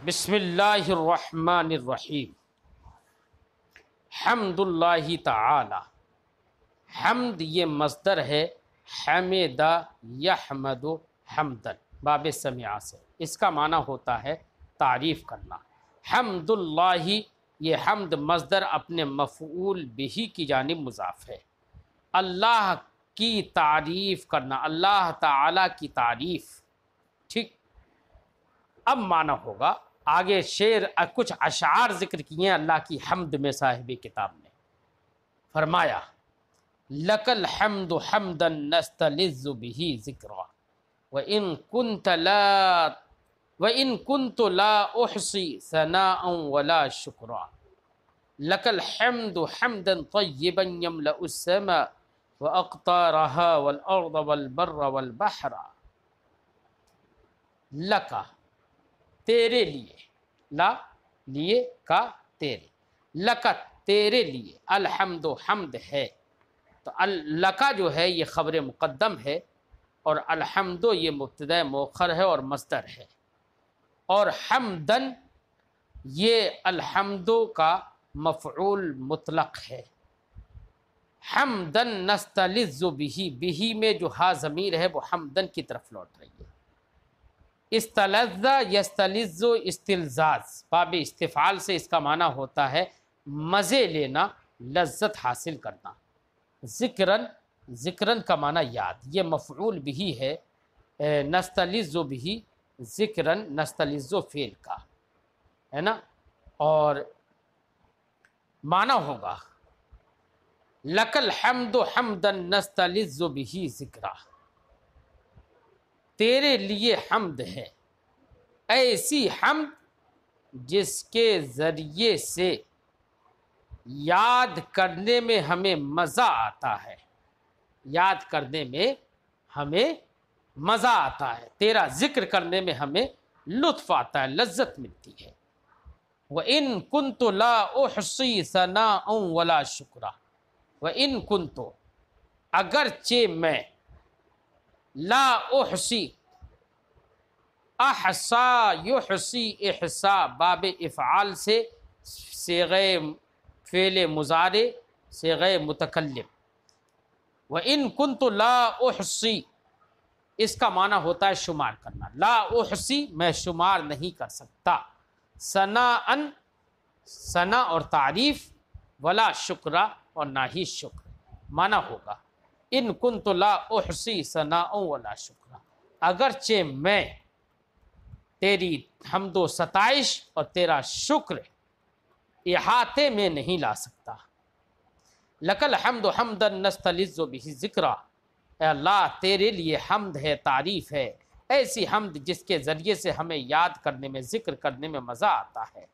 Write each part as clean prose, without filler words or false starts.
بسم اللہ الرحمن الرحیم۔ حمد اللہ تعالی، حمد یہ مصدر ہے حمدہ یحمد حمدن، باب سمعہ سے، اس کا معنی ہوتا ہے تعریف کرنا۔ حمد اللہ، یہ حمد مصدر اپنے مفعول بہ کی جانب مضاف ہے۔ اللہ کی تعریف کرنا، اللہ تعالی کی تعریف، ٹھیک۔ اب معنی ہوگا، آگے شعر کچھ اشعار ذکر کیے ہیں اللہ کی حمد میں صاحب کتاب نے۔ فرمایا لک الحمد حمدا نستلذ به ذکرا وإن كنت لا أحصي ثناء ولا شكرا لك الحمد حمدا طيبا يملأ السماء وأقطارها والأرض والبر والبحر۔ لکا، تیرے لیے، لا لیے کا تیرے، لکا تیرے لیے، الحمد حمد ہے، تو لکا جو ہے یہ خبر مقدم ہے، اور الحمد یہ مبتدا مؤخر ہے اور مصدر ہے، اور حمدن یہ الحمد کا مفعول مطلق ہے۔ حمدن نستلذ به، به میں جو ہا ضمیر ہے وہ حمدن کی طرف لوٹ رہی ہے۔ استلذ یستلذ استلذاذ، باب استفعال سے اس کا معنی ہوتا ہے مزے لینا، لذت حاصل کرنا۔ ذکرن، ذکرن کا معنی یاد، یہ مفعول بھی ہے، نستلذ بھی ذکرن، نستلذ فعل کا ہے نا، اور معنی ہوگا لک الحمد حمدا نستلذ به ذکرا، تیرے لیے حمد ہے، ایسی حمد جس کے ذریعے سے یاد کرنے میں ہمیں مزہ آتا ہے، یاد کرنے میں ہمیں مزہ آتا ہے، تیرا ذکر کرنے میں ہمیں لطف آتا ہے، لذت ملتی ہے۔ وَإِن كُنْتُ لَا أُحْصِي ثَنَاءً وَلَا شُكْرًا، وَإِن كُنْتُ اگرچہ میں، لا احصی، احصا یحصی احصا، باب افعال سے صیغہ فعل مضارع، صیغہ متکلم۔ وَإِن كُنْتُ لَا أُحْصِي، اس کا معنی ہوتا ہے شمار کرنا، لا احصی میں شمار نہیں کر سکتا، ثناءً ثنا اور تعریف، ولا شکرا اور نہ ہی شکر، معنی ہوگا ان كنت لا احصی ثناء ولا شکرا، اگرچہ میں تیری حمد و ستائش اور تیرا شکر احاطے میں نہیں لا سکتا۔ لک الحمد حمدا نستلذ به ذکرا، اے اللہ تیرے لیے حمد ہے، تعریف ہے، ایسی حمد جس کے ذریعے سے ہمیں یاد کرنے میں، ذکر کرنے میں مزہ آتا ہے۔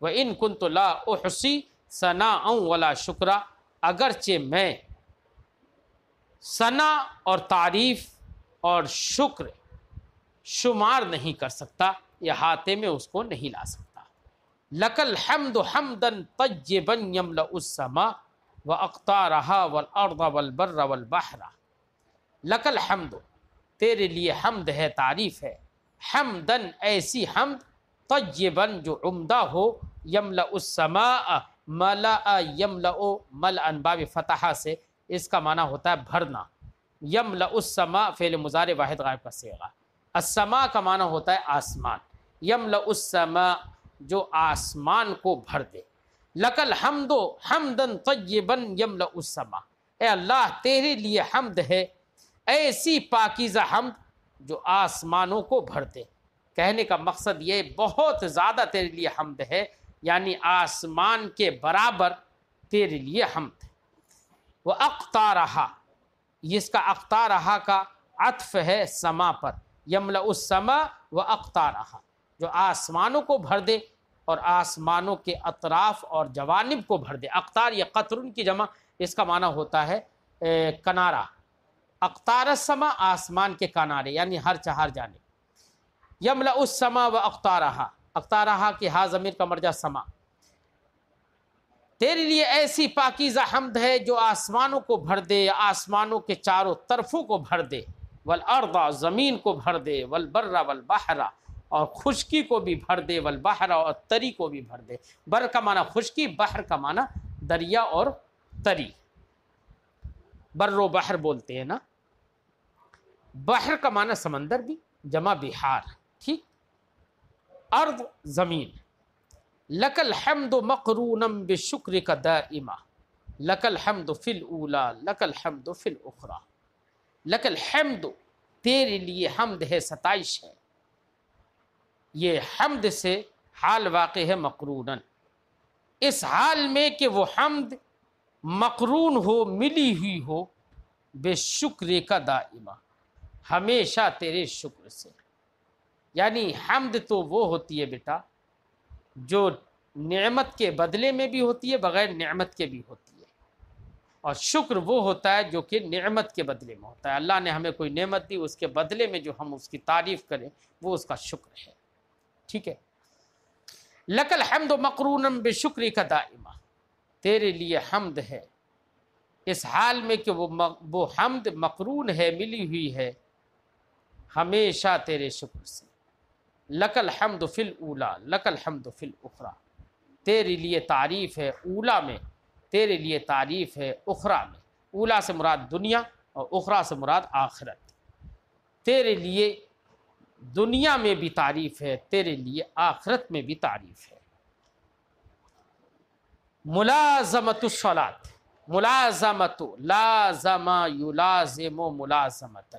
وَإِن كُنْتُ لَا أُحْصِي ثَنَاءً وَلَا شُكْرًا، اگرچہ میں ثنا اور تعریف اور شکر شمار نہیں کر سکتا، احاطے میں اس کو نہیں لا سکتا۔ لَكَ الْحَمْدُ حَمْدًا طَيِّبًا يَمْلَأُ السَّمَاءَ وَأَقْطَارَهَا وَالْأَرْضَ وَالْبَرَّ وَالْبَحْرَ۔ لَكَ الْحَمْدُ، تیرے لیے حمد ہے، تعریف ہے، حمدن ایسی حمد، طیباً جو عمدہ ہو، یملأ السماء، ملأ یملأ ملأن، باب فتحہ سے اس کا معنی ہوتا ہے بھرنا۔ یملأ السماء فعل مضارع واحد غائب کا صیغہ، السماء کا معنی ہوتا ہے آسمان، یملأ السماء جو آسمان کو بھر دے۔ لک الحمد حمداً طیباً یملأ السماء، اے اللہ تیرے لیے حمد ہے، ایسی پاکیزہ حمد جو آسمانوں کو بھر دے۔ کہنے کا مقصد یہ بہت زیادہ تیرے لیے حمد ہے، یعنی آسمان کے برابر تیرے لیے حمد ہے۔ وَأَقْطَارَهَا، اس کا اقطارہا کا عطف ہے سما پر، یملأ السماء وَأَقْطَارَهَا، جو آسمانوں کو بھر دے اور آسمانوں کے اطراف اور جوانب کو بھر دے۔ اقطار یا قطرن کی جمع، اس کا معنی ہوتا ہے کنارہ۔ اقطار السما، آسمان کے کنارے، یعنی ہر چہار جانب۔ یملأ السماء وَأَقْطَارَهَا، اقطارہا کی ہا ضمیر کا مرجع سما، تیرے لیے ایسی پاکیزہ حمد ہے جو آسمانوں کو بھر دے، آسمانوں کے چاروں طرفوں کو بھر دے، والارض زمین کو بھر دے، والبر والبحر اور خشکی کو بھی بھر دے، والبحر اور تری کو بھی بھر دے۔ بر کا معنی خشکی، بحر کا معنی دریا اور تری، بر و بحر بولتے ہیں نا۔ بحر کا معنی سمندر بھی، جمع بحار، ٹھیک۔ ارض زمین۔ لک الحمد مقرونا بالشکر کا دائما، لک الحمد فی الاولی لک الحمد فی الاخری۔ لک الحمد، تیرے لیے حمد ہے، ستائش ہے۔ یہ حمد سے حال واقع ہے مقروناً، اس حال میں کہ وہ حمد مقرون ہو، ملی ہوئی ہو، بے شکر کا دائمہ، ہمیشہ تیرے شکر سے۔ یعنی حمد تو وہ ہوتی ہے بیٹا جو نعمت کے بدلے میں بھی ہوتی ہے، بغیر نعمت کے بھی ہوتی ہے، اور شکر وہ ہوتا ہے جو کہ نعمت کے بدلے میں ہوتا ہے۔ اللہ نے ہمیں کوئی نعمت دی، اس کے بدلے میں جو ہم اس کی تعریف کریں وہ اس کا شکر ہے، ٹھیک ہے۔ لک الحمد مقرونا بشکر کا دائمہ، تیرے لیے حمد ہے اس حال میں کہ وہ حمد مقرون ہے، ملی ہوئی ہے ہمیشہ تیرے شکر سے۔ لک الحمد فی الاولی لک الحمد فی الاخری، تیرے لیے تعریف ہے اولا میں، تیرے لیے تعریف ہے اخری میں۔ اولا سے مراد دنیا اور اخری سے مراد آخرت۔ تیرے لیے دنیا میں بھی تعریف ہے، تیرے لیے آخرت میں بھی تعریف ہے۔ ملازمت الصلاۃ، ملازمت، لازم یلازم ملازمتا،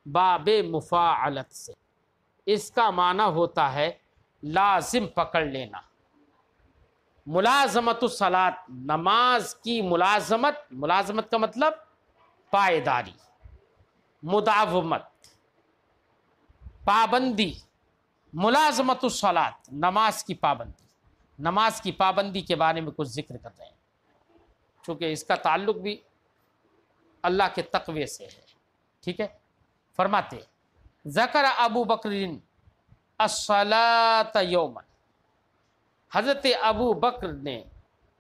باب مفاعلت سے، اس کا معنی ہوتا ہے لازم پکڑ لینا۔ ملازمت الصلاۃ، نماز کی ملازمت، ملازمت کا مطلب پائیداری، مداومت، پابندی۔ ملازمت الصلاۃ، نماز کی پابندی۔ نماز کی پابندی کے بارے میں کچھ ذکر کر رہے ہیں، چونکہ اس کا تعلق بھی اللہ کے تقوی سے ہے، ٹھیک ہے۔ فرماتے ذکر ابو بکر الصلاۃ یوما، حضرت ابو بکر نے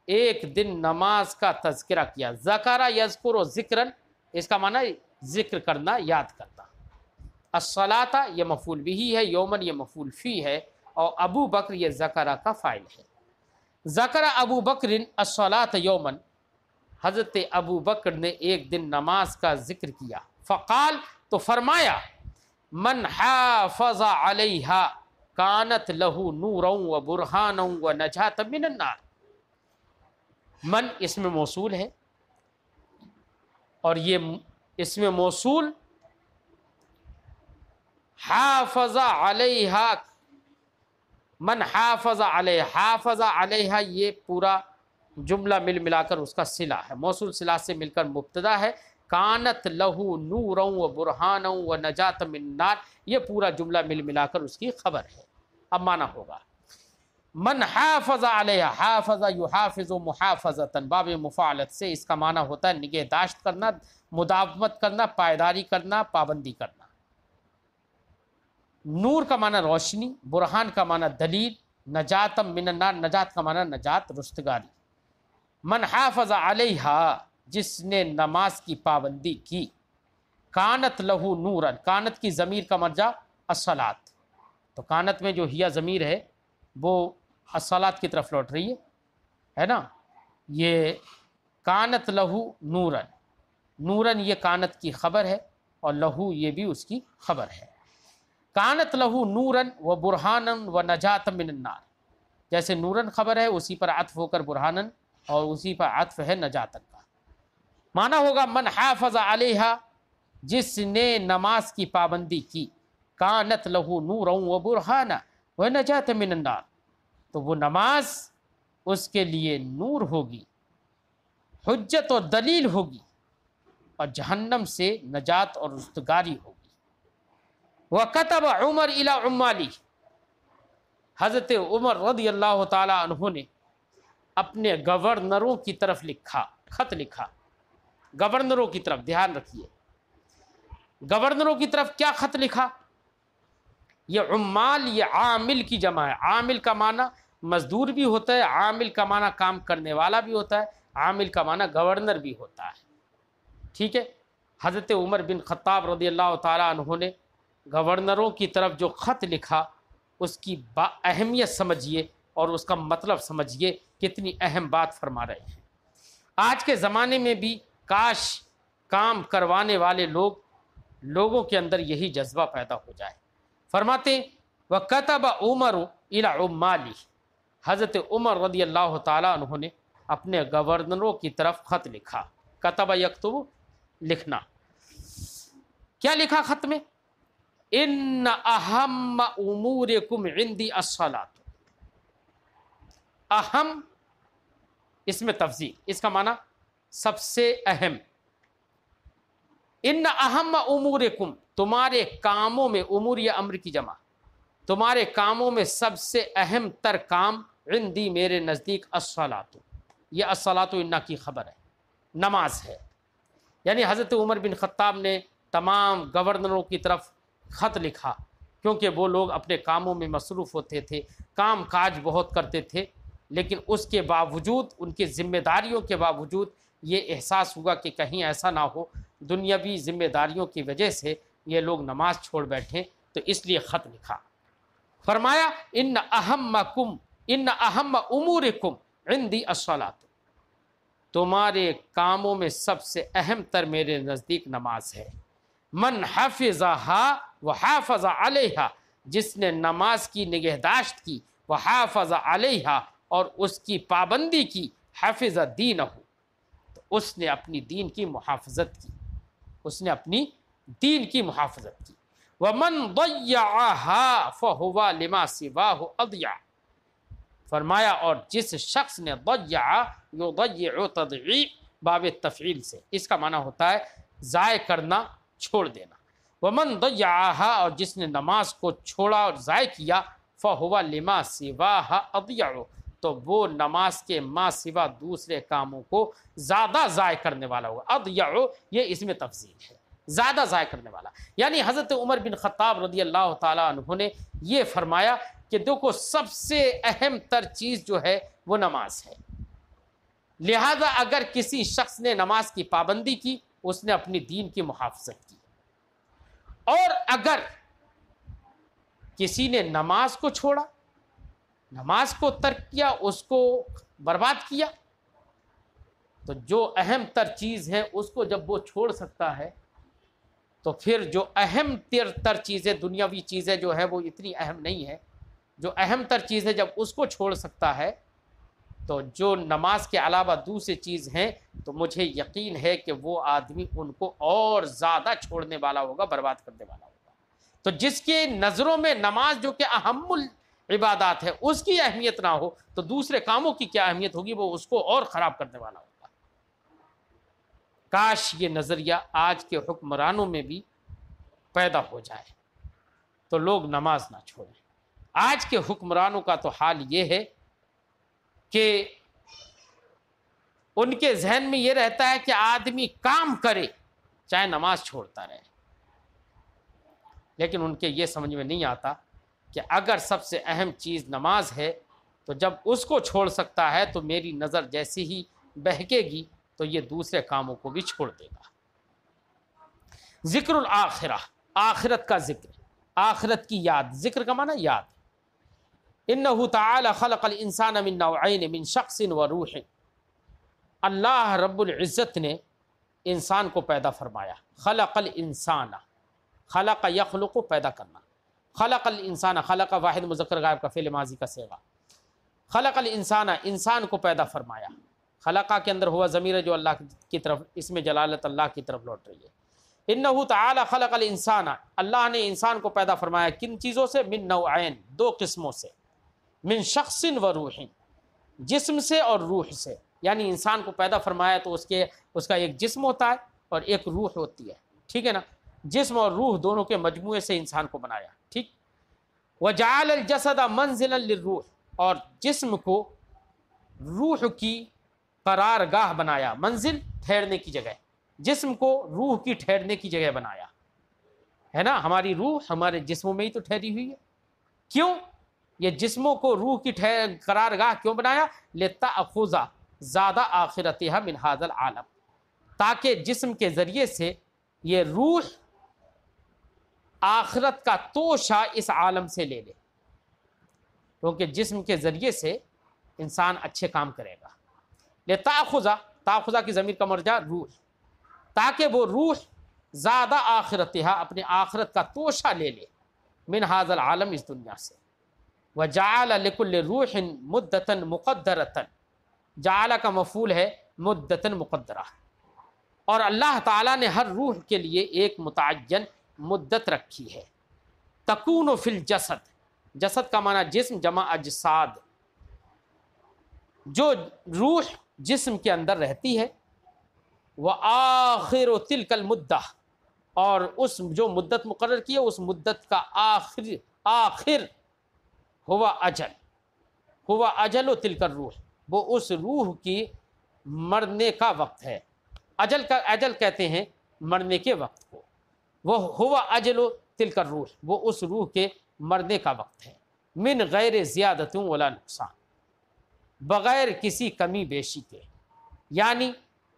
ایک دن نماز کا تذکرہ کیا۔ ذکر یذکر و ذکرن، اس کا معنی ذکر کرنا، یاد کرنا۔ الصلاۃ یہ مفعول بھی ہے، یومن یہ مفعول فی ہے، اور ابو بکر یہ ذکر کا فاعل ہے۔ ذکر ابو بکر الصلاۃ یومن، حضرت ابو بکر نے ایک دن نماز کا ذکر کیا۔ فقال، تو فرمایا، من حافظ علیہا کانت لہو نورا و برہانا و نجات من النار۔ من اسم موصول ہے، اور یہ اسم موصول حافظ علیہا، من حافظ علیہا، حافظ علیہا یہ پورا جملہ ملا کر اس کا صلہ ہے، موصول صلہ سے مل کر مبتدا ہے۔ کانت لہو نورا و برہانا و نجات من النار، یہ پورا جملہ ملا کر اس کی خبر ہے۔ اب معنی ہوگا من حافظ علیہ، حافظ یحافظ محافظتا، باب مفاعلت سے اس کا معنی ہوتا ہے نگہداشت کرنا، مداومت کرنا، پائیداری کرنا، پابندی کرنا۔ نور کا معنی روشنی، برہان کا معنی دلیل، نجات من النار، نجات کا معنی نجات، رستگاری۔ من حافظ علیہا، جس نے نماز کی پابندی کی، کانت لہو نورا، کانت کی ضمیر کا مرجع الصلاۃ، تو کانت میں جو ہیا ضمیر ہے وہ الصلاۃ کی طرف لوٹ رہی ہے نا۔ یہ کانت لہو نورن، نورن یہ کانت کی خبر ہے، اور لہو یہ بھی اس کی خبر ہے۔ کانت لہو نورن و برہانن و نجات من النار، جیسے نورن خبر ہے اسی پر عطف ہو کر برہانن، اور اسی پر عطف ہے نجاتن کا۔ معنی ہوگا من حافظ علیہا، جس نے نماز کی پابندی کی، کانت لہو نورا و برہانا و نجات من النار، تو وہ نماز اس کے لیے نور ہوگی، حجت اور دلیل ہوگی، اور جہنم سے نجات اور رستگاری ہوگی۔ وَكَتَبَ عمر إِلَى عُمَّالِهِ، حضرت عمر رضی اللہ تعالی عنہ نے اپنے گورنروں کی طرف لکھا، خط لکھا، گورنروں کی طرف، دھیان رکھیے، گورنروں کی طرف کیا خط لکھا؟ یہ عمال یہ عامل کی جمع ہے۔ عامل کا معنی مزدور بھی ہوتا ہے، عامل کا معنی کام کرنے والا بھی ہوتا ہے، عامل کا معنی گورنر بھی ہوتا ہے، ٹھیک ہے۔ حضرت عمر بن خطاب رضی اللہ تعالی عنہ نے گورنروں کی طرف جو خط لکھا، اس کی اہمیت سمجھیے اور اس کا مطلب سمجھیے، کتنی اہم بات فرما رہے ہیں۔ آج کے زمانے میں بھی کاش کام کروانے والے لوگوں کے اندر یہی جذبہ پیدا ہو جائے۔ فرماتے ہیں وَكَتَبَ عُمَرُ إِلَى عُمَّالِهِ، حضرت عمر رضی اللہ تعالیٰ عنہ نے اپنے گورنروں کی طرف خط لکھا۔ کتب یکتب، لکھنا۔ کیا لکھا خط میں؟ ان اہم امورکم عندی الصلاۃ۔ اہم، اس میں تفضیل، اس کا معنی سب سے اہم۔ ان اہم امورکم، تمہارے کاموں میں، امور یا امر کی جمع، تمہارے کاموں میں سب سے اہم تر کام عندی، میرے نزدیک، الصلاۃ، یہ الصلاۃ انا کی خبر ہے، نماز ہے۔ یعنی حضرت عمر بن خطاب نے تمام گورنروں کی طرف خط لکھا، کیونکہ وہ لوگ اپنے کاموں میں مصروف ہوتے تھے، کام کاج بہت کرتے تھے، لیکن اس کے باوجود، ان کی ذمہ داریوں کے باوجود، یہ احساس ہوا کہ کہیں ایسا نہ ہو دنیاوی ذمہ داریوں کی وجہ سے یہ لوگ نماز چھوڑ بیٹھیں، تو اس لیے خط لکھا۔ فرمایا ان اہم امورکم عندی الصلاۃ، تمہارے کاموں میں سب سے اہم تر میرے نزدیک نماز ہے۔ من حفظہا وحافظ علیہا، جس نے نماز کی نگہداشت کی، وحافظ علیہا، اور اس کی پابندی کی، حفظ دینہ، تو اس نے اپنی دین کی محافظت کی، اس نے اپنی دین کی محافظت کی۔ ومن ضیعہا فہو لما سواہ اضیع، فرمایا اور جس شخص نے ضیع، یضیع تضیع باب تفعیل سے، اس کا معنی ہوتا ہے ضائع کرنا، چھوڑ دینا۔ ومن ضیعہا، اور جس نے نماز کو چھوڑا اور ضائع کیا، فہو لما سواہ اضیع، تو وہ نماز کے ما سوا دوسرے کاموں کو زیادہ ضائع کرنے والا ہوگا۔ اضیع یہ اس میں تفضیل ہے، زیادہ ضائع کرنے والا۔ یعنی حضرت عمر بن خطاب رضی اللہ تعالیٰ عنہ نے یہ فرمایا کہ دیکھو سب سے اہم تر چیز جو ہے وہ نماز ہے، لہذا اگر کسی شخص نے نماز کی پابندی کی، اس نے اپنی دین کی محافظت کی، اور اگر کسی نے نماز کو چھوڑا، نماز کو ترک کیا، اس کو برباد کیا، تو جو اہم تر چیز ہے اس کو جب وہ چھوڑ سکتا ہے، تو پھر جو اہم تر چیزیں، دنیاوی چیزیں جو ہے وہ اتنی اہم نہیں ہے، جو اہم تر چیز ہے جب اس کو چھوڑ سکتا ہے، تو جو نماز کے علاوہ دوسری چیز ہیں، تو مجھے یقین ہے کہ وہ آدمی ان کو اور زیادہ چھوڑنے والا ہوگا، برباد کرنے والا ہوگا۔ تو جس کے نظروں میں نماز جو کہ اہم العبادات ہے اس کی اہمیت نہ ہو، تو دوسرے کاموں کی کیا اہمیت ہوگی، وہ اس کو اور خراب کرنے والا ہوگا۔ کاش یہ نظریہ آج کے حکمرانوں میں بھی پیدا ہو جائے تو لوگ نماز نہ چھوڑیں۔ آج کے حکمرانوں کا تو حال یہ ہے کہ ان کے ذہن میں یہ رہتا ہے کہ آدمی کام کرے چاہے نماز چھوڑتا رہے، لیکن ان کے یہ سمجھ میں نہیں آتا کہ اگر سب سے اہم چیز نماز ہے تو جب اس کو چھوڑ سکتا ہے تو میری نظر جیسی ہی بہکے گی تو یہ دوسرے کاموں کو بھی چھوڑ دے گا۔ ذکر الآخرہ، آخرت کا ذکر، آخرت کی یاد، ذکر کا معنی یاد۔ انہ تعالی خلق الانسان من نوعین، من شخص و روح، اللہ رب العزت نے انسان کو پیدا فرمایا۔ خلق الانسان، خلق یخلق، پیدا کرنا، خلق الانسان، خلق واحد مذکر غائب کا فعل ماضی کا صیغہ، خلق الانسان، انسان کو پیدا فرمایا۔ خلقہ کے اندر ہوا ضمیر ہے جو اللہ کی طرف، اس میں جلالت اللہ کی طرف لوٹ رہی ہے۔ انہ تعالی خلق الانسان، اللہ نے انسان کو پیدا فرمایا کن چیزوں سے؟ من نوعین، دو قسموں سے، من شخص و روح، جسم سے اور روح سے۔ یعنی انسان کو پیدا فرمایا تو اس کا ایک جسم ہوتا ہے اور ایک روح ہوتی ہے، ٹھیک ہے نا؟ جسم اور روح دونوں کے مجموعے سے انسان کو بنایا، ٹھیک۔ وجعل الجسد منزلا للروح، اور جسم کو روح کی قرار گاہ بنایا، منزل ٹھہرنے کی جگہ، جسم کو روح کی ٹھہرنے کی جگہ بنایا، ہے نا؟ ہماری روح ہمارے جسموں میں ہی تو ٹھہری ہوئی ہے۔ کیوں یہ جسموں کو روح کی قرار گاہ کیوں بنایا؟ لتأخذ زیادہ آخرتها من هذا العالم، تاکہ جسم کے ذریعے سے یہ روح آخرت کا توشہ اس عالم سے لے لے۔ کیونکہ جسم کے ذریعے سے انسان اچھے کام کرے گا۔ لتاخذہ، تاخذہ کی ضمیر کا مرجع روح، تاکہ وہ روح زیادہ آخرتہا، اپنے آخرت کا توشہ لے لے، من ھذا العالم، اس دنیا سے۔ وجعل لکل روح مدۃ مقدرۃ، جعل کا مفعول ہے مدۃ مقدرہ، اور اللہ تعالیٰ نے ہر روح کے لیے ایک متعین مدت رکھی ہے۔ تکون فی الجسد، جسد کا معنی جسم، جمع اجساد، جو روح جسم کے اندر رہتی ہے۔ وآخر تلک المدہ، اور اس جو مدت مقرر کی ہے اس مدت کا آخر ہوا اجل، ہوا اجل و تلک الروح، وہ اس روح کی مرنے کا وقت ہے۔ اجل کہتے ہیں مرنے کے وقت کو، وہ ہوا اجل و تلک الروح، وہ اس روح کے مرنے کا وقت ہے۔ من غیر زیادت ولا نقصان، بغیر کسی کمی بیشی کے، یعنی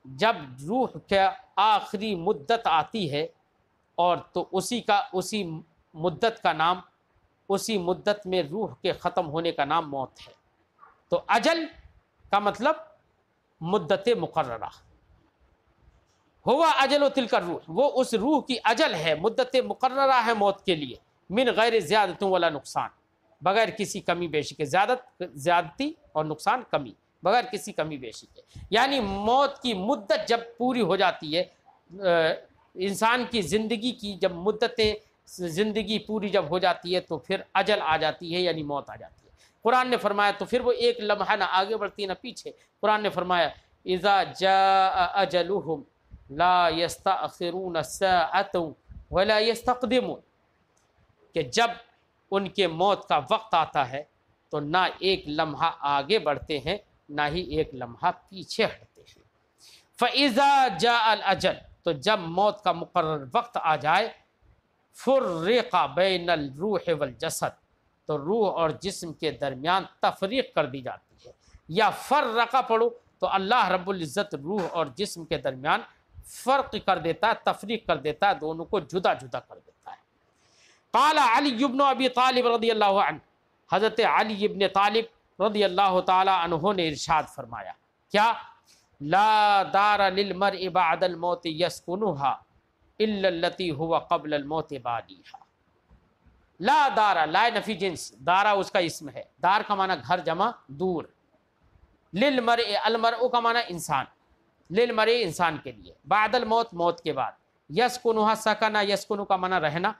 جب روح کا آخری مدت آتی ہے اور تو اسی مدت کا نام، اسی مدت میں روح کے ختم ہونے کا نام موت ہے۔ تو اجل کا مطلب مدت مقررہ، ہوا اجل و تلک الروح، وہ اس روح کی اجل ہے، مدت مقررہ ہے موت کے لیے، من غیر زیادت ولا نقصان، بغیر کسی کمی بیشی کے، زیادتی اور نقصان کمی، بغیر کسی کمی بیشی کے۔ یعنی موت کی مدت جب پوری ہو جاتی ہے، انسان کی زندگی کی جب مدتیں زندگی پوری جب ہو جاتی ہے تو پھر اجل آ جاتی ہے، یعنی موت آ جاتی ہے۔ قرآن نے فرمایا، تو پھر وہ ایک لمحہ نہ آگے بڑھتی نہ پیچھے، قرآن نے فرمایا اذا جاء اجلهم لا يستأخرون ساعة ولا يستقدمون، کہ جب ان کے موت کا وقت آتا ہے تو نہ ایک لمحہ آگے بڑھتے ہیں نہ ہی ایک لمحہ پیچھے ہٹتے ہیں۔ فَإِذَا جَاءَ الْأَجَلُ، تو جب موت کا مقرر وقت آ جائے، فُرِّقَ بَيْنَ الْرُوحِ وَالْجَسَدِ، تو روح اور جسم کے درمیان تفریق کر دی جاتی ہے، یا فرقہ پڑھو تو اللہ رب العزت روح اور جسم کے درمیان فرق کر دیتا ہے، تفریق کر دیتا ہے، دونوں کو جدا جدا کر دیتا ہے۔ قال علی بن ابی طالب رضی اللہ عنہ، حضرت علی بن طالب رضی اللہ تعالی عنہ نے ارشاد فرمایا، کیا؟ لا دار للمرء بعد الموت يسكنها الا التي هو قبل الموت بانيها۔ لا دارا، لا نفی جنس، دارا اس کا اسم ہے، دار کا معنی گھر جمع دور، للمرء، المرء کا معنی انسان، للمرء انسان کے لیے، بعد الموت موت کے بعد، یسکنها سکنا، یسکنو کا معنی رہنا،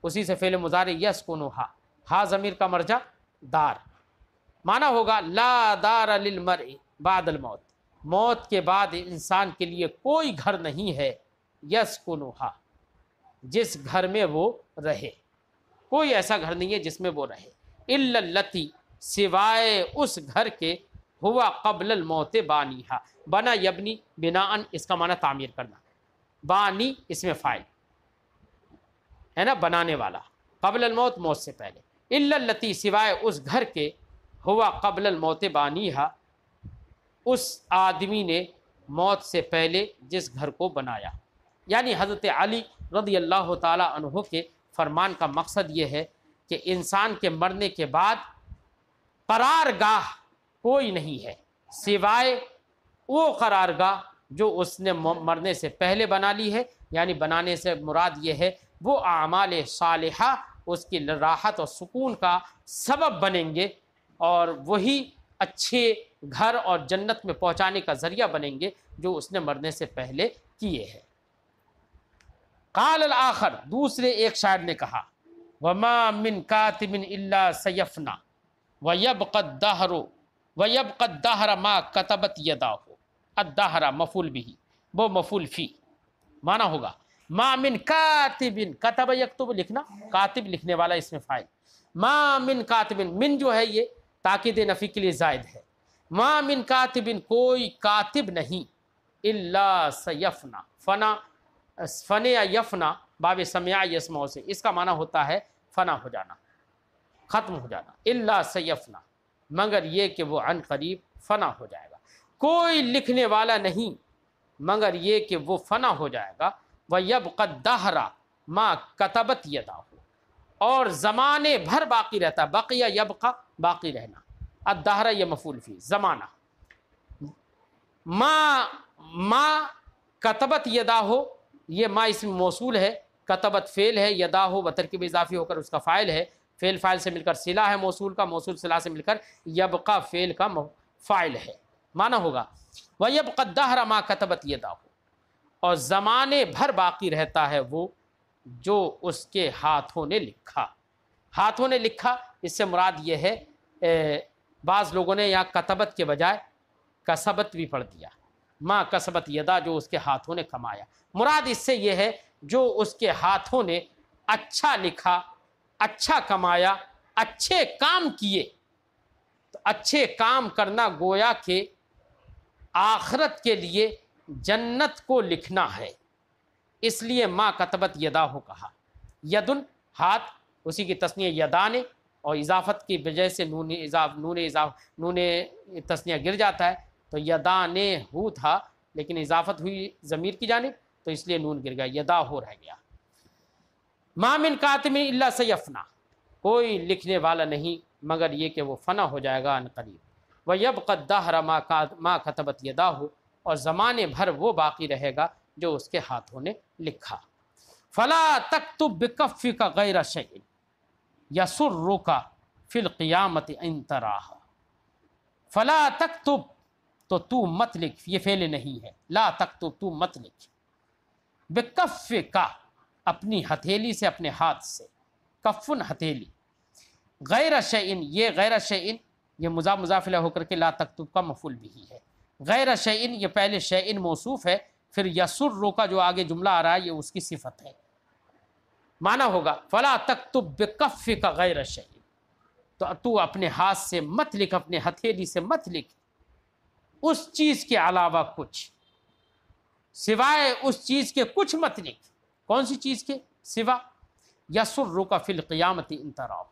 اسی سے فعل مضارع یسکنها، ہا ضمیر کا مرجع دار، معنی ہوگا لا دار للمرء بعد الموت، موت کے بعد انسان کے لیے کوئی گھر نہیں ہے، یسکنها، جس گھر میں وہ رہے، کوئی ایسا گھر نہیں ہے جس میں وہ رہے، الا التی، سوائے اس گھر کے، ہوا قبل الموت بانیہا، بنا یبنی بناءً، اس کا معنی تعمیر کرنا، بانی اس میں فاعل ہے نا، بنانے والا، قبل الموت موت سے پہلے، الا التی، سوائے اس گھر کے، ہوا قبل الموت بانیہا، اس آدمی نے موت سے پہلے جس گھر کو بنایا۔ یعنی حضرت علی رضی اللہ تعالی عنہ کے فرمان کا مقصد یہ ہے کہ انسان کے مرنے کے بعد قرار گاہ کوئی نہیں ہے سوائے وہ قرار گاہ جو اس نے مرنے سے پہلے بنا لی ہے، یعنی بنانے سے مراد یہ ہے وہ اعمال صالحہ اس کی راحت اور سکون کا سبب بنیں گے، اور وہی اچھے گھر اور جنت میں پہنچانے کا ذریعہ بنیں گے جو اس نے مرنے سے پہلے کیے ہیں۔ قال الآخر، دوسرے ایک شاعر نے کہا، وما من کاتب الا سیفنا ویبقى الدہر ما کتبت یداہ، الدہر مفعول بھی، وہ مفعول فی، معنی ہوگا ما من کاتب، کتب یکتب لکھنا، کاتب لکھنے والا اس میں فاعل، ما من کاتب، من جو ہے یہ تاکید نفی کے لیے زائد ہے، ما من کاتب، کوئی کاتب نہیں، الا سیفنا، فن یا یفنا باب سمع یسمع سے، اس کا معنی ہوتا ہے فنا ہو جانا، ختم ہو جانا، الا سیفنا، مگر یہ کہ وہ عن قریب فنا ہو جائے گا، کوئی لکھنے والا نہیں مگر یہ کہ وہ فنا ہو جائے گا، وَيَبْقَى الدَّهْرَ مَا كَتَبَتْ يَدَاهُ، اور زمانے بھر باقی رہتا ہے. بقیہ یبقا باقی رہنا. الدہر یہ مفعول فی زمانہ. ما کتبت یداہ یہ ما اسم موصول ہے، کتبت فعل ہے، یداہ بترکیب اضافی ہو کر اس کا فاعل ہے. فعل فاعل سے مل کر صلہ ہے موصول کا، موصول صلہ سے مل کر یبقا فعل کا فاعل ہے. معنی ہوگا وَيَبْقَى الدَّهْرَ مَا كَتَبَتْ يَدَاهُ، اور زمانے بھر باقی رہتا ہے وہ جو اس کے ہاتھوں نے لکھا. ہاتھوں نے لکھا اس سے مراد یہ ہے بعض لوگوں نے یہاں کتبت کے بجائے کسبت بھی پڑھ دیا. ما کسبت یدا جو اس کے ہاتھوں نے کمایا. مراد اس سے یہ ہے جو اس کے ہاتھوں نے اچھا لکھا، اچھا کمایا، اچھے کام کیے. تو اچھے کام کرنا گویا کہ آخرت کے لیے جنت کو لکھنا ہے. اس لیے ما کتبت یداہ کہا. یدن ہاتھ، اسی کی تسنیہ یدان، اور اضافت کی وجہ سے نون تسنیہ گر جاتا ہے تو یدان ہو تھا، لیکن اضافت ہوئی ضمیر کی جانب تو اس لیے نون گر گیا، یدا ہو رہ گیا. ما من کاتب الا سیفنا، کوئی لکھنے والا نہیں مگر یہ کہ وہ فنا ہو جائے گا ان قریب. وَيَبْقَى الدَّهْرَ مَا كَتَبَتْ يَدَاهُ، اور زمانے بھر وہ باقی رہے گا جو اس کے ہاتھوں نے لکھا. فَلَا تَكْتُبْ بِكَفِّكَ غَيْرَ شَيْءٍ يَسُرُّكَ فِي الْقِيَامَةِ إِن تَرَاهُ. فَلَا تَكْتُبْ، تو تو مت لکھ، یہ فعل نہیں ہے. لا تکتب، تو مت لکھ. بِكَفِّكَ، اپنی ہتھیلی سے، اپنے ہاتھ سے. کفن ہتھیلی. غیر شیئن، یہ غیر شیئن یہ مضاف مضاف الیہ ہو کر کے لا تکتب کا مفعول بھی ہے. غیر شیئن یہ پہلے شیئن موصوف ہے، پھر یسر کا جو آگے جملہ آ رہا ہے یہ اس کی صفت ہے. معنی ہوگا فلا تکتب بکفک غیر شیئن، تو اپنے ہاتھ سے مت لکھ، اپنے ہتھیلی سے مت لکھ اس چیز کے علاوہ کچھ، سوائے اس چیز کے کچھ مت لکھ. کون سی چیز کے سوا؟ یسرک فی القیامت ان تراہ،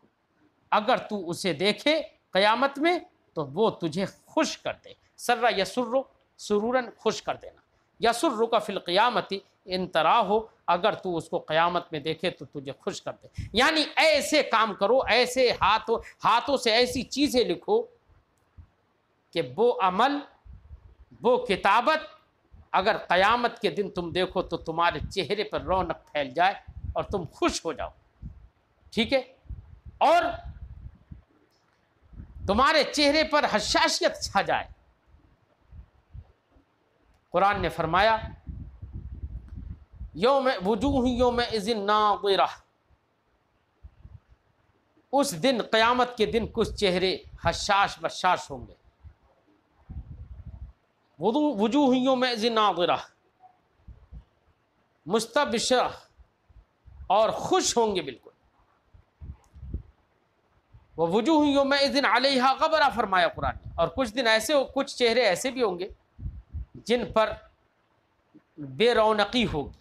اگر تو اسے دیکھے قیامت میں تو وہ تجھے خوش کر دے. سر یسر سرورن، خوش کر دینا. یسرک فی القیامت ان تراہ، اگر تو اس کو قیامت میں دیکھے تو تجھے خوش کر دے. یعنی ایسے کام کرو، ایسے ہاتھوں سے ایسی چیزیں لکھو کہ وہ عمل، وہ کتابت اگر قیامت کے دن تم دیکھو تو تمہارے چہرے پر رونق پھیل جائے اور تم خوش ہو جاؤ. ٹھیک ہے؟ اور تمہارے چہرے پر حشاشیت چھا جائے. قرآن نے فرمایا یوم وجوہ یومئذ ناظرہ، اس دن قیامت کے دن کچھ چہرے حشاش بشاش ہوں گے. وجوہ یومئذ ناظرہ، مستبشرہ، اور خوش ہوں گے بالکل. وجوہ یومئذ علیہا غبرہ فرمایا قرآن نے. اور کچھ دن ایسے کچھ چہرے ایسے بھی ہوں گے جن پر بے رونقی ہوگی.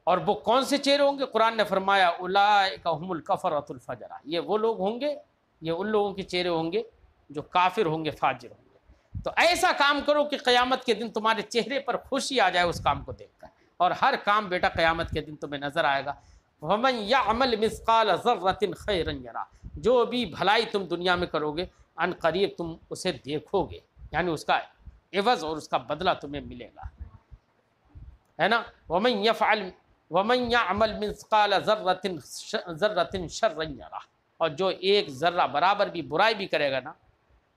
اور وہ کون سے چہرے ہوں گے؟ قرآن نے فرمایا اولئک هم الکفرۃ الفجرہ، یہ وہ لوگ ہوں گے، یہ ان لوگوں کے چہرے ہوں گے جو کافر ہوں گے، فاجر ہوں گے. تو ایسا کام کرو کہ قیامت کے دن تمہارے چہرے پر خوشی آ جائے اس کام کو دیکھ کر. اور ہر کام بیٹا قیامت کے دن تمہیں نظر آئے گا. وَمَنْ يَعْمَلْ مِثْقَالَ ذَرَّةٍ خَيْرًا يَرَهُ، جو بھی بھلائی تم دنیا میں کرو گے ان قریب تم اسے دیکھو گے، یعنی اس کا عوض اور اس کا بدلہ تمہیں ملے گا، ہے نا. وَمَنْ يَعْمَلْ مِثْقَالَ ذَرَّةٍ شَرًّا يَرَهُ، اور جو ایک ذرہ برابر بھی برائی بھی کرے گا نا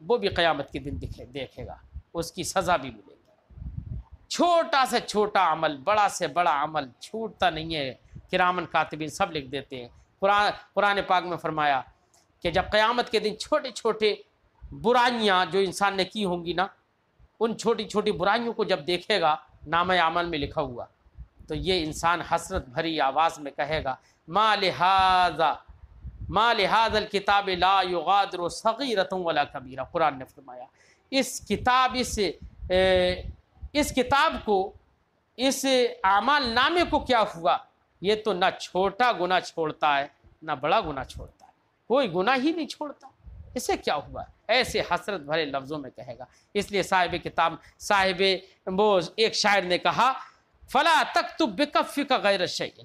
وہ بھی قیامت کے دن دیکھے گا، اس کی سزا بھی ملے گی. چھوٹا سے چھوٹا عمل، بڑا سے بڑا عمل چھوٹتا نہیں ہے. کرامن کاتبین سب لکھ دیتے ہیں. قرآن پاک میں فرمایا کہ جب قیامت کے دن چھوٹے چھوٹے برائیاں جو انسان نے کی ہوں گی نا، ان چھوٹی چھوٹی برائیوں کو جب دیکھے گا نامہ اعمال میں لکھا ہوا، تو یہ انسان حسرت بھری آواز میں کہے گا ما لہذا الکتاب لا یغادر صغیرۃ ولا کبیرہ. قرآن نے فرمایا اس کتاب کو، اس اعمال نامے کو کیا ہوا، یہ تو نہ چھوٹا گناہ چھوڑتا ہے نہ بڑا گناہ چھوڑتا ہے، کوئی گناہ ہی نہیں چھوڑتا، اسے کیا ہوا. ایسے حسرت بھرے لفظوں میں کہے گا. اس لیے ایک شاعر نے کہا فلا تکتب بکفک غیر شیء،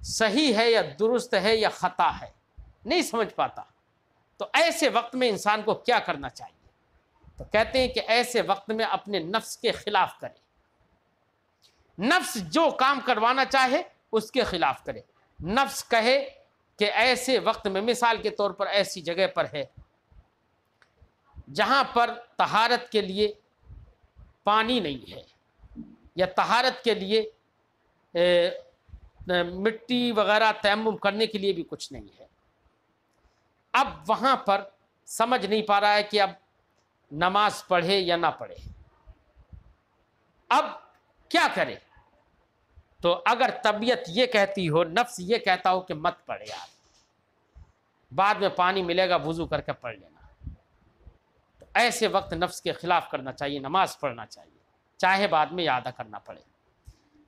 صحیح ہے یا درست ہے یا خطا ہے، نہیں سمجھ پاتا، تو ایسے وقت میں انسان کو کیا کرنا چاہیے؟ تو کہتے ہیں کہ ایسے وقت میں اپنے نفس کے خلاف کرے، نفس جو کام کروانا چاہے اس کے خلاف کرے۔ نفس کہے کہ ایسے وقت میں، مثال کے طور پر ایسی جگہ پر ہے جہاں پر طہارت کے لیے پانی نہیں ہے، یا طہارت کے لیے مٹی وغیرہ تیمم کرنے کے لیے بھی کچھ نہیں ہے، اب وہاں پر سمجھ نہیں پا رہا ہے کہ اب نماز پڑھے یا نہ پڑھے، اب کیا کرے؟ تو اگر طبیعت یہ کہتی ہو، نفس یہ کہتا ہو کہ مت پڑھے یار، بعد میں پانی ملے گا وضو کر کے پڑھ لینا، تو ایسے وقت نفس کے خلاف کرنا چاہیے، نماز پڑھنا چاہیے، چاہے بعد میں یاد کرنا پڑے۔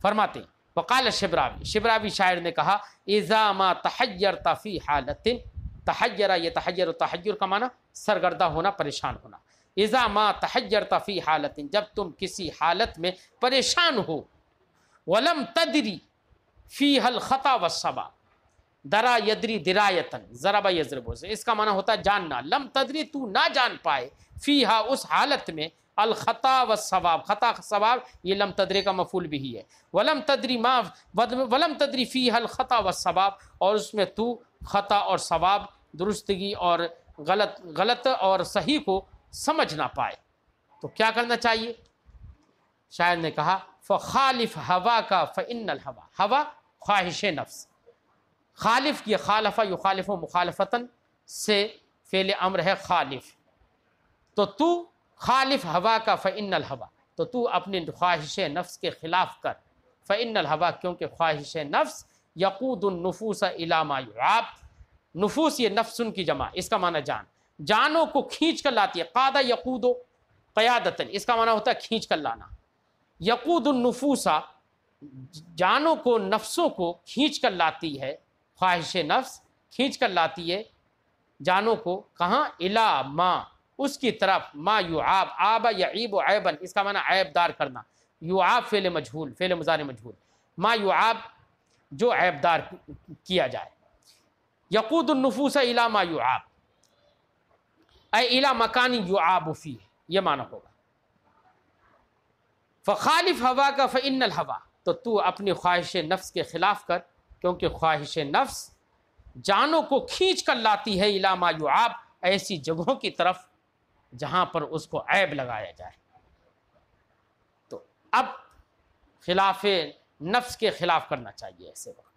فرماتے ہیں وقال شبراوی، شبراوی شاعر نے کہا اذا ما تحیرت فی حالت، تحیر، یہ تحیر، تحیر کا معنی سرگردہ ہونا، پریشان ہونا، اذا ما تحیرت فی حالت، جب تم کسی حالت میں پریشان ہو، ولم تدری فیہا الخطا والصواب، درا یدری درایتن، ضرب یضرب سے، اس کا معنی ہوتا ہے جاننا، لم تدری، تو نہ جان پائے، فیہا اس حالت میں، الخطا والصواب، خطا ثواب یہ لم تدری کا مفعول بھی ہے، ولم تدری فیہا الخطا والصواب، اور اس میں تو خطا اور ثواب، درستگی اور غلط اور صحیح کو سمجھ نہ پائے، تو کیا کرنا چاہیے؟ شاعر نے کہا فخالف ہوا کا فإن الہوا، ہوا خواہش نفس، خالف کی خالفہ یخالف و مخالفتاً سے فعل امر ہے خالف، تو خالف ہوا کا فإن الہوا، تو اپنی خواہش نفس کے خلاف کر، فإن الہوا، کیونکہ خواہش نفس یقود النفوس الی ما یعاب، نفوس یہ نفسن کی جمع، اس کا معنی جان، جانوں کو کھینچ کر لاتی ہے، قادہ یقود قیادتاً، اس کا معنی ہوتا ہے کھینچ کر لانا، یقود النفوس، جانوں کو، نفسوں کو کھینچ کر لاتی ہے، خواہش نفس کھینچ کر لاتی ہے جانوں کو، کہاں؟ الی ما، اس کی طرف، ما یعاب، آب یعیب عیبا، اس کا معنی عیب دار کرنا، یعاب فعل مجہول، فعل مضارع مجہول، ما یعاب جو عیب دار کیا جائے، یقود النفوس الی ما یعاب، اے الی مکان یعاب فیہ، یہ معنی ہوگا۔ فخالف ہوا کا فإن الہوا، تو اپنی خواہش نفس کے خلاف کر، کیونکہ خواہش نفس جانوں کو کھینچ کر لاتی ہے الی ما یعاب، ایسی جگہوں کی طرف جہاں پر اس کو عیب لگایا جائے، تو اب خلاف نفس کے خلاف کرنا چاہیے ایسے وقت۔